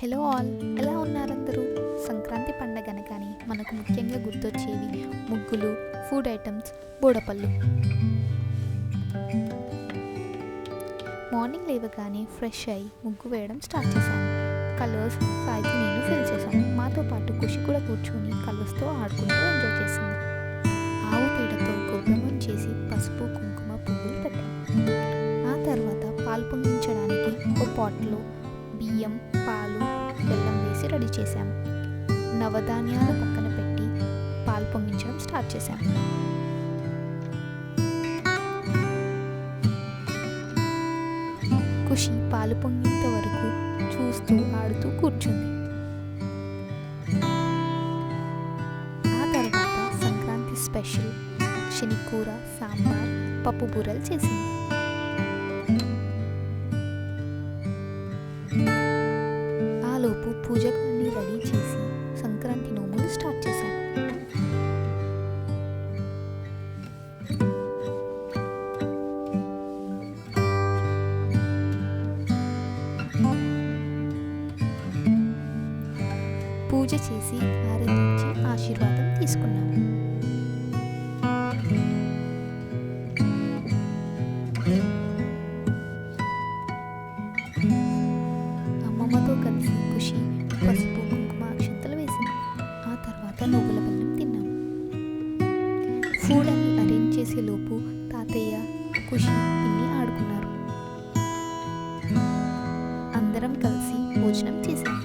Hello all, ఎలా ఉన్నారందరూ? సంక్రాంతి పండగ అనగానే మనకు ముఖ్యంగా గుర్తొచ్చేవి ముగ్గులు, ఫుడ్ ఐటమ్స్, బోడపళ్ళు. మార్నింగ్ లేవగానే ఫ్రెష్ అయ్యి ముగ్గు వేయడం స్టార్ట్ చేశాను. కలర్స్ సాయికి నేను ఫిల్ చేశాను. మాతో పాటు ఖుషి కూడా కూర్చొని కలర్స్తో ఆడుకుంటూ ఎంజాయ్ చేసింది. ఆవు పేడతో గొబ్బెమ్మను చేసి పసుపు, కుంకుమ, పువ్వులు పెట్టాను. ఆ తర్వాత పాలు పొంగించడానికి ఒక పాట్లో బియ్యం, పాలు, బెల్లం వేసి రెడీ చేశాము. నవధాన్యాలు పక్కన పెట్టి పాలు పొంగించడం స్టార్ట్ చేశాము. ఖుషి పాలు పొంగేంత వరకు చూస్తూ ఆడుతూ కూర్చుంది. ఆ తర్వాత సంక్రాంతి స్పెషల్ శనికూర, సాంబార్, పప్పు బూరెలు చేసింది. ఆలోపు పూజకాన్ని రెడీ చేసి సంక్రాంతి నోములు స్టార్ట్ చేశాను. పూజ చేసి ఆరతించి ఆశీర్వాదం తీసుకున్నాము. అమ్మమ్మతో కలిసి ఖుషి పసుపు, కుంకుమ, అక్షంతలు వేసింది. ఆ తర్వాత నువ్వుల బెల్లం తిన్నాము. ఫుడ్ అని అరేంజ్ చేసే లోపు తాతయ్య, ఖుషి, పిన్ని ఆడుకున్నారు. అందరం కలిసి భోజనం చేశాము.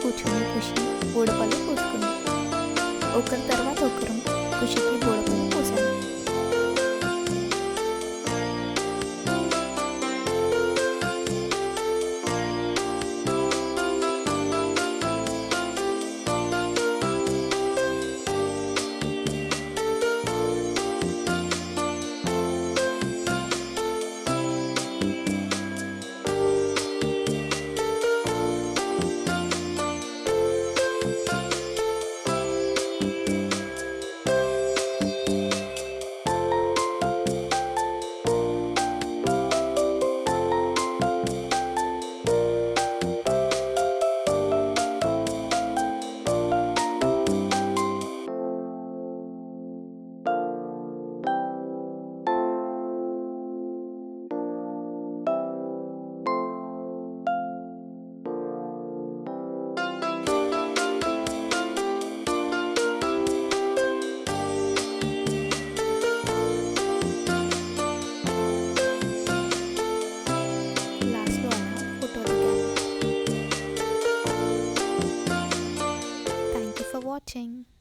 కూర్చొని ఖుషి బోడపల్లి పోసుకుంది. ఒకరి తర్వాత ఒకరు ఖుషికి బోడపల్లి పోసాము. Watching.